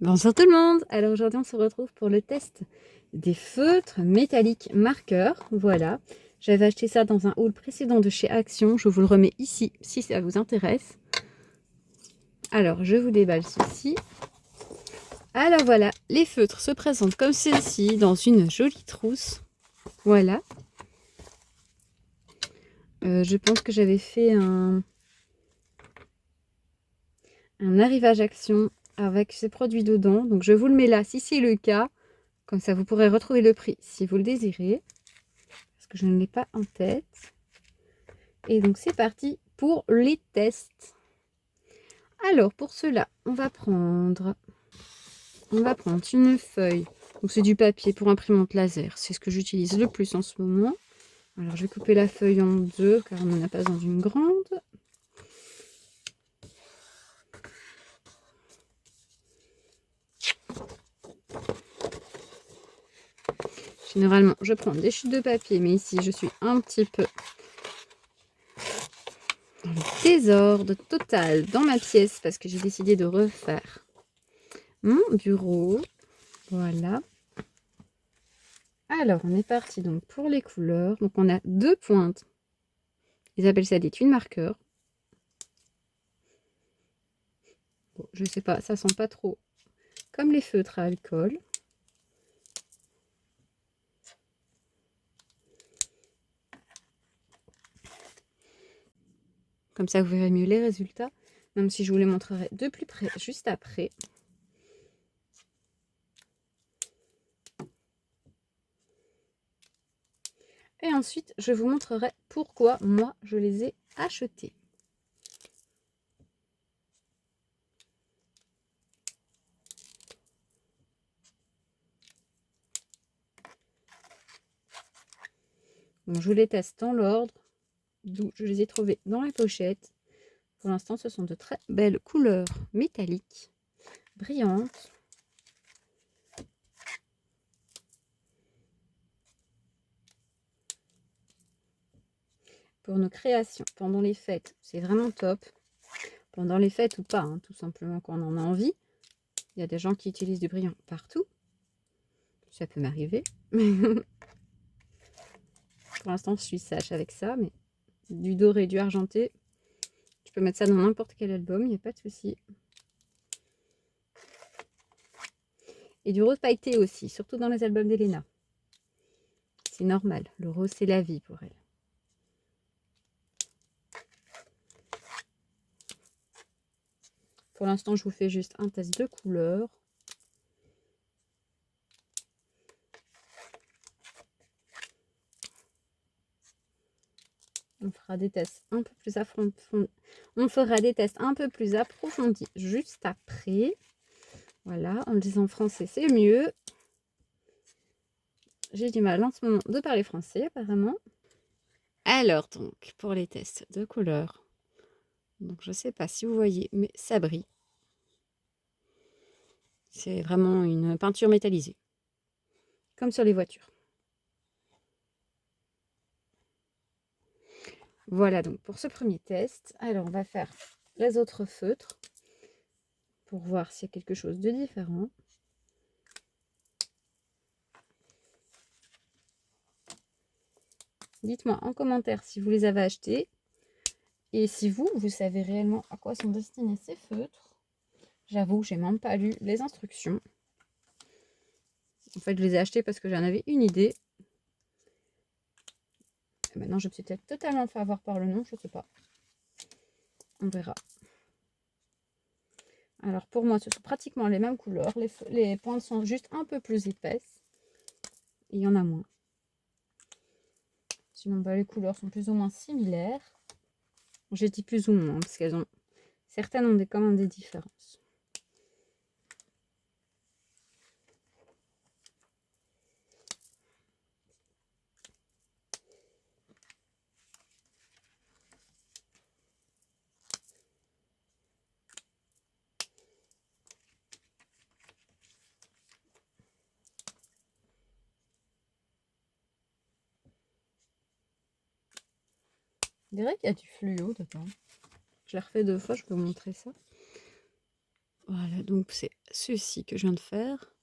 Bonjour tout le monde. Alors aujourd'hui on se retrouve pour le test des feutres métalliques marqueurs. Voilà, j'avais acheté ça dans un haul précédent de chez Action. Je vous le remets ici si ça vous intéresse. Alors je vous déballe ceci. Alors voilà, les feutres se présentent comme ceci dans une jolie trousse. Voilà. Je pense que j'avais fait un arrivage Action avec ces produits dedans. Donc je vous le mets là si c'est le cas. Comme ça vous pourrez retrouver le prix si vous le désirez. Parce que je ne l'ai pas en tête. Et donc c'est parti pour les tests. Alors pour cela, on va prendre une feuille. Donc c'est du papier pour imprimante laser. C'est ce que j'utilise le plus en ce moment. Alors je vais couper la feuille en deux car on n'en a pas dans une grande. Généralement, je prends des chutes de papier, mais ici je suis un petit peu dans le désordre total dans ma pièce parce que j'ai décidé de refaire mon bureau. Voilà. Alors, on est parti donc pour les couleurs. Donc, on a deux pointes. Ils appellent ça des tuiles marqueurs. Bon, je sais pas, ça sent pas trop comme les feutres à alcool. Comme ça, vous verrez mieux les résultats. Même si je vous les montrerai de plus près juste après. Et ensuite, je vous montrerai pourquoi moi, je les ai achetés. Bon, je vous les teste dans l'ordre, d'où je les ai trouvés dans la pochette. Pour l'instant, ce sont de très belles couleurs métalliques, brillantes. Pour nos créations pendant les fêtes, c'est vraiment top. Pendant les fêtes ou pas, hein, tout simplement quand on en a envie. Il y a des gens qui utilisent du brillant partout. Ça peut m'arriver. Pour l'instant, je suis sage avec ça, mais du doré, du argenté, je peux mettre ça dans n'importe quel album, il n'y a pas de souci. Et du rose pailleté aussi, surtout dans les albums d'Elena. C'est normal, le rose c'est la vie pour elle. Pour l'instant, je vous fais juste un test de couleurs. On fera des tests un peu plus approfondis juste après. Voilà, en le disant français, c'est mieux. J'ai du mal en ce moment de parler français, apparemment. Alors, donc, pour les tests de couleurs, donc je ne sais pas si vous voyez, mais ça brille. C'est vraiment une peinture métallisée, comme sur les voitures. Voilà donc pour ce premier test. Alors, on va faire les autres feutres pour voir s'il y a quelque chose de différent. Dites-moi en commentaire si vous les avez achetés et si vous savez réellement à quoi sont destinés ces feutres. J'avoue, j'ai même pas lu les instructions. En fait, je les ai achetés parce que j'en avais une idée. Et maintenant, je me suis peut-être totalement fait avoir par le nom, je sais pas. On verra. Alors pour moi, ce sont pratiquement les mêmes couleurs. Les pointes sont juste un peu plus épaisses. Il y en a moins. Sinon, bah, les couleurs sont plus ou moins similaires. J'ai dit plus ou moins, parce qu'elles ont certaines ont quand même des différences. Je dirais qu'il y a du fluo dedans. Je l'ai refait deux fois, je peux vous montrer ça. Voilà, donc c'est ceci que je viens de faire.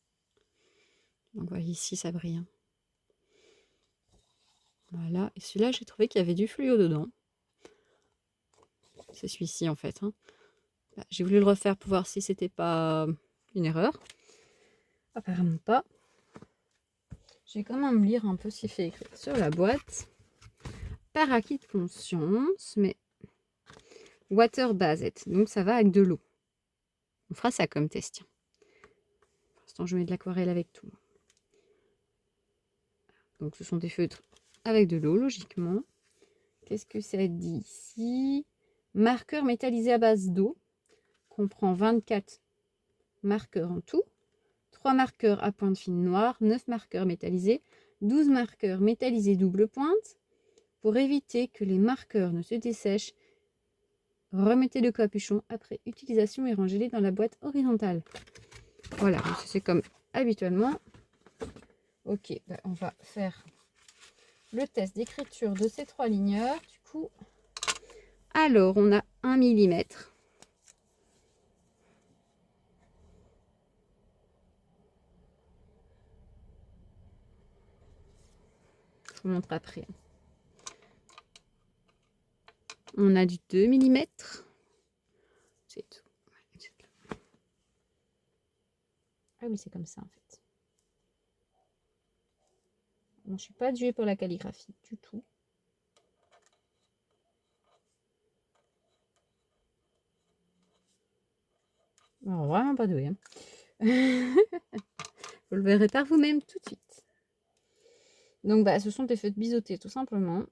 Donc voilà, ici ça brille. Hein. Voilà, et celui-là j'ai trouvé qu'il y avait du fluo dedans. C'est celui-ci en fait. Hein. J'ai voulu le refaire pour voir si c'était pas une erreur. Apparemment pas. Je vais quand même lire un peu ce qui fait écrit sur la boîte. Par acquis de conscience, mais water based, donc ça va avec de l'eau. On fera ça comme test. Tiens. Pour l'instant, je mets de l'aquarelle avec tout. Donc ce sont des feutres avec de l'eau, logiquement. Qu'est-ce que ça dit ici? Marqueur métallisé à base d'eau. Comprend 24 marqueurs en tout. 3 marqueurs à pointe fine noire, 9 marqueurs métallisés, 12 marqueurs métallisés double pointe. Pour éviter que les marqueurs ne se dessèchent, remettez le capuchon après utilisation et rangez-les dans la boîte horizontale. Voilà, c'est comme habituellement. Ok, ben on va faire le test d'écriture de ces 3 ligneurs. Du coup, alors on a 1 millimètre. Je vous montre après. On a du 2 millimètres. C'est tout. Ah oui, c'est comme ça en fait. Bon, je ne suis pas douée pour la calligraphie du tout. Non, vraiment pas douée. Hein. Vous le verrez par vous-même tout de suite. Donc, bah, ce sont des feutres biseautés, tout simplement.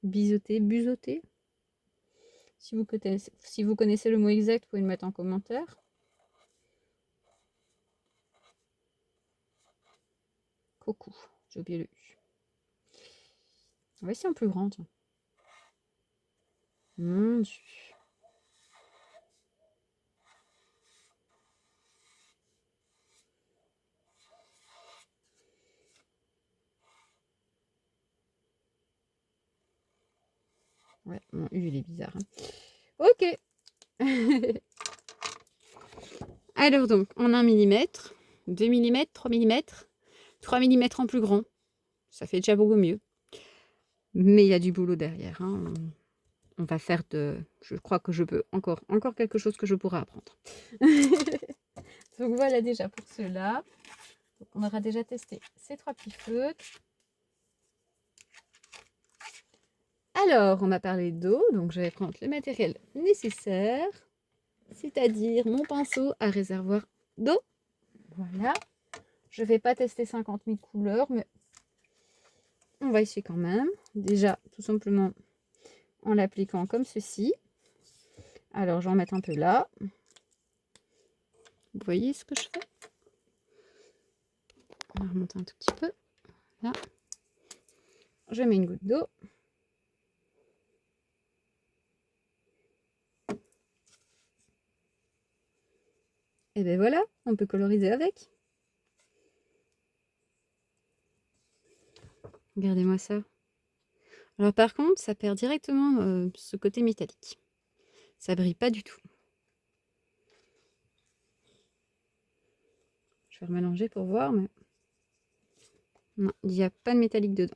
Biseautés, buseautés. Si vous connaissez le mot exact, vous pouvez le mettre en commentaire. Coucou, j'ai oublié le U. On va essayer en plus grand. Tiens. Mon Dieu. Ouais, mon U, il est bizarre. Hein. Ok. Alors donc, en 1 mm, 2 mm, 3 mm, 3 mm en plus grand. Ça fait déjà beaucoup mieux. Mais il y a du boulot derrière. Hein. On va faire de... Je crois que je peux encore quelque chose que je pourrais apprendre. Donc voilà déjà pour cela. Donc on aura déjà testé ces 3 petits feutres. Alors, on m'a parlé d'eau, donc je vais prendre le matériel nécessaire, c'est-à-dire mon pinceau à réservoir d'eau. Voilà. Je ne vais pas tester 50 000 couleurs, mais on va essayer quand même. Déjà, tout simplement en l'appliquant comme ceci. Alors, je vais en mettre un peu là. Vous voyez ce que je fais? On va remonter un tout petit peu. Là. Je mets une goutte d'eau. Et bien voilà, on peut coloriser avec. Regardez-moi ça. Alors par contre, ça perd directement ce côté métallique. Ça brille pas du tout. Je vais remélanger pour voir, mais non, il n'y a pas de métallique dedans.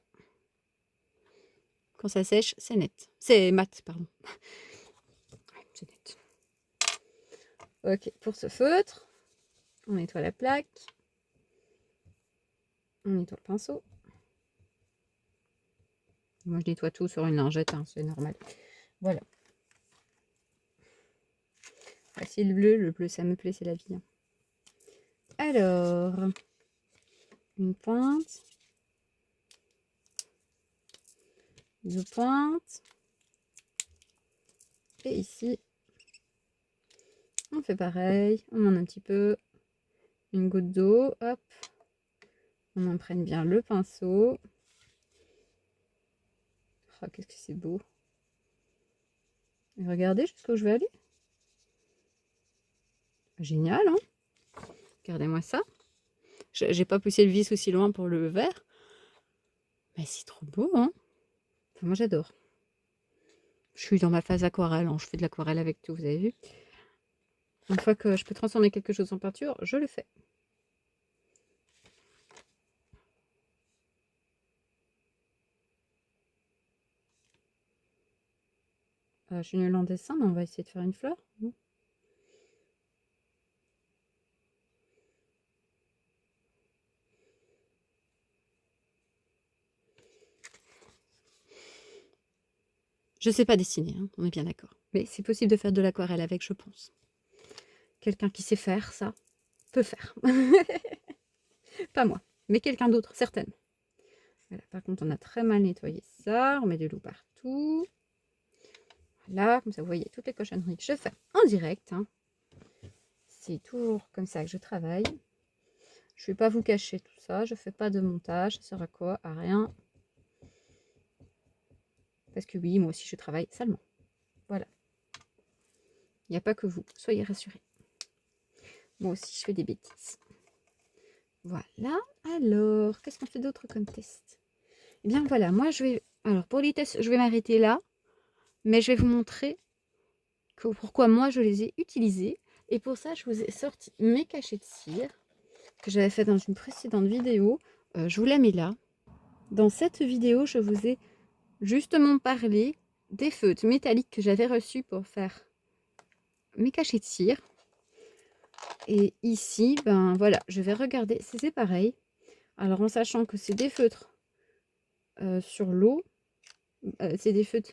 Quand ça sèche, c'est net. C'est mat, pardon. Ouais, c'est net. Ok, pour ce feutre, on nettoie la plaque. On nettoie le pinceau. Moi, je nettoie tout sur une lingette, hein, c'est normal. Voilà. Voici le bleu, ça me plaît, c'est la vie. Hein. Alors, une pointe. 2 pointes. Et ici, on fait pareil. On en a un petit peu. Une goutte d'eau. Hop. On imprègne bien le pinceau. Oh, qu'est-ce que c'est beau. Et regardez jusqu'où je vais aller. Génial, hein? Regardez-moi ça. J'ai pas poussé le vis aussi loin pour le vert. Mais c'est trop beau, hein? Enfin, moi, j'adore. Je suis dans ma phase aquarelle. Hein. Je fais de l'aquarelle avec tout, vous avez vu? Une fois que je peux transformer quelque chose en peinture, je le fais. Je suis nulle en dessin, mais on va essayer de faire une fleur. Je sais pas dessiner, hein, on est bien d'accord. Mais c'est possible de faire de l'aquarelle avec, je pense. Quelqu'un qui sait faire ça peut faire. Pas moi, mais quelqu'un d'autre, certainement. Voilà, par contre, on a très mal nettoyé ça. On met de l'eau partout. Voilà, comme ça, vous voyez toutes les cochonneries que je fais en direct. Hein. C'est toujours comme ça que je travaille. Je ne vais pas vous cacher tout ça. Je ne fais pas de montage. Ça sert à quoi? À rien. Parce que oui, moi aussi, je travaille salement. Voilà. Il n'y a pas que vous. Soyez rassurés. Moi aussi, je fais des bêtises. Voilà. Alors, qu'est-ce qu'on fait d'autre comme test? Eh bien, voilà. Moi, je vais... Alors, pour les tests, je vais m'arrêter là. Mais je vais vous montrer pourquoi moi, je les ai utilisés. Et pour ça, je vous ai sorti mes cachets de cire que j'avais fait dans une précédente vidéo. Je vous la mets là. Dans cette vidéo, je vous ai justement parlé des feutres métalliques que j'avais reçus pour faire mes cachets de cire. Et ici, ben voilà, je vais regarder, c'est pareil. Alors en sachant que c'est des feutres sur l'eau, c'est des feutres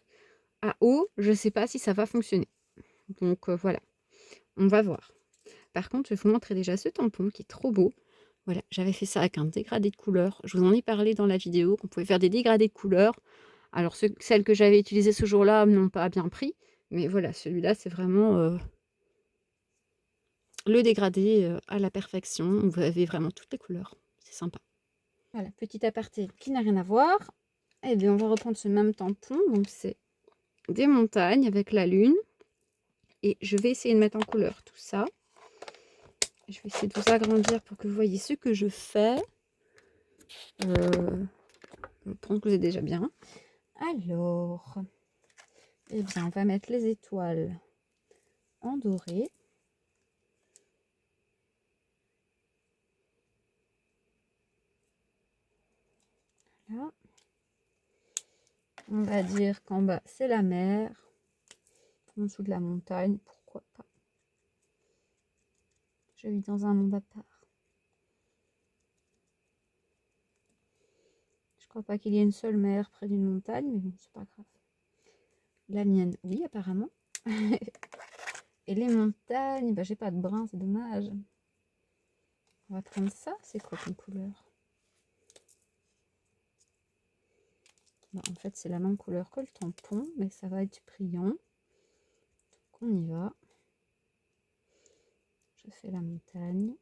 à eau, je ne sais pas si ça va fonctionner. Donc voilà, on va voir. Par contre, je vais vous montrer déjà ce tampon qui est trop beau. Voilà, j'avais fait ça avec un dégradé de couleurs. Je vous en ai parlé dans la vidéo qu'on pouvait faire des dégradés de couleurs. Alors, celles que j'avais utilisées ce jour-là n'ont pas bien pris. Mais voilà, celui-là, c'est vraiment le dégradé à la perfection. Vous avez vraiment toutes les couleurs. C'est sympa. Voilà, petit aparté qui n'a rien à voir. Et bien, on va reprendre ce même tampon. Donc, c'est des montagnes avec la lune. Et je vais essayer de mettre en couleur tout ça. Je vais essayer de vous agrandir pour que vous voyez ce que je fais. Je pense que vous êtes déjà bien. Alors, eh bien, on va mettre les étoiles en doré. Voilà. On va dire qu'en bas, c'est la mer. En dessous de la montagne, pourquoi pas. Je vis dans un monde à part. Je crois pas qu'il y ait une seule mer près d'une montagne, mais bon, c'est pas grave. La mienne, oui, apparemment. Et les montagnes, bah, j'ai pas de brun, c'est dommage. On va prendre ça. C'est quoi comme couleur? Bah, en fait, c'est la même couleur que le tampon, mais ça va être brillant. Donc, on y va. Je fais la montagne.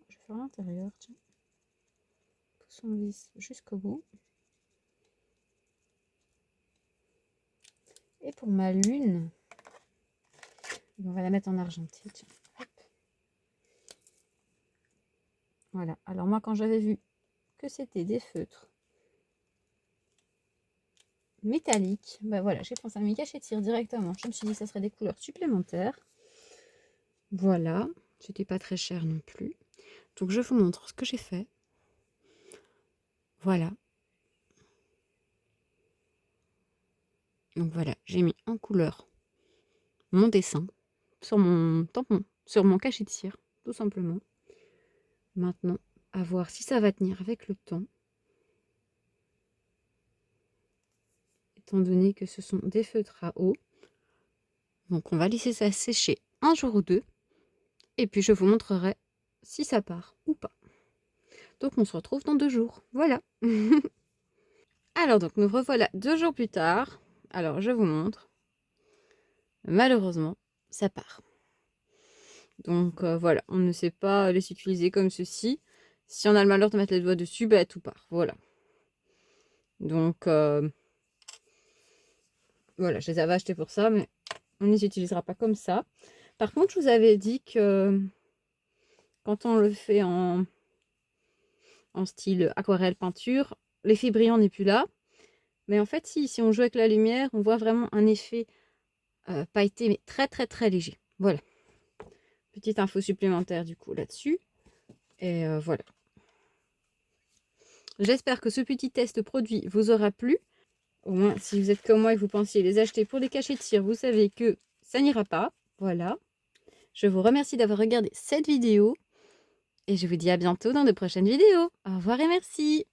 Je vais faire l'intérieur, tiens. Pousse son vis jusqu'au bout. Et pour ma lune, on va la mettre en argenté. Tiens. Hop. Voilà. Alors moi, quand j'avais vu que c'était des feutres métalliques, ben voilà, j'ai pensé à mes cachets de cire directement. Je me suis dit que ça serait des couleurs supplémentaires. Voilà. C'était pas très cher non plus. Donc je vous montre ce que j'ai fait. Voilà. Donc voilà, j'ai mis en couleur mon dessin sur mon tampon, sur mon cachet de cire, tout simplement. Maintenant, à voir si ça va tenir avec le temps. Étant donné que ce sont des feutres à eau. Donc on va laisser ça sécher un jour ou deux. Et puis je vous montrerai si ça part ou pas. Donc on se retrouve dans 2 jours. Voilà. Alors donc nous revoilà 2 jours plus tard. Alors je vous montre. Malheureusement, ça part. Donc voilà, on ne sait pas les utiliser comme ceci. Si on a le malheur de mettre les doigts dessus, bah, tout part. Voilà. Donc voilà, je les avais achetés pour ça, mais on ne les utilisera pas comme ça. Par contre, je vous avais dit que quand on le fait en en style aquarelle peinture. L'effet brillant n'est plus là. Mais en fait, si on joue avec la lumière, on voit vraiment un effet pailleté, mais très très très léger. Voilà. Petite info supplémentaire du coup là-dessus. Et voilà. J'espère que ce petit test produit vous aura plu. Au moins, si vous êtes comme moi et que vous pensiez les acheter pour les cachets de cire, vous savez que ça n'ira pas. Voilà. Je vous remercie d'avoir regardé cette vidéo. Et je vous dis à bientôt dans de prochaines vidéos. Au revoir et merci.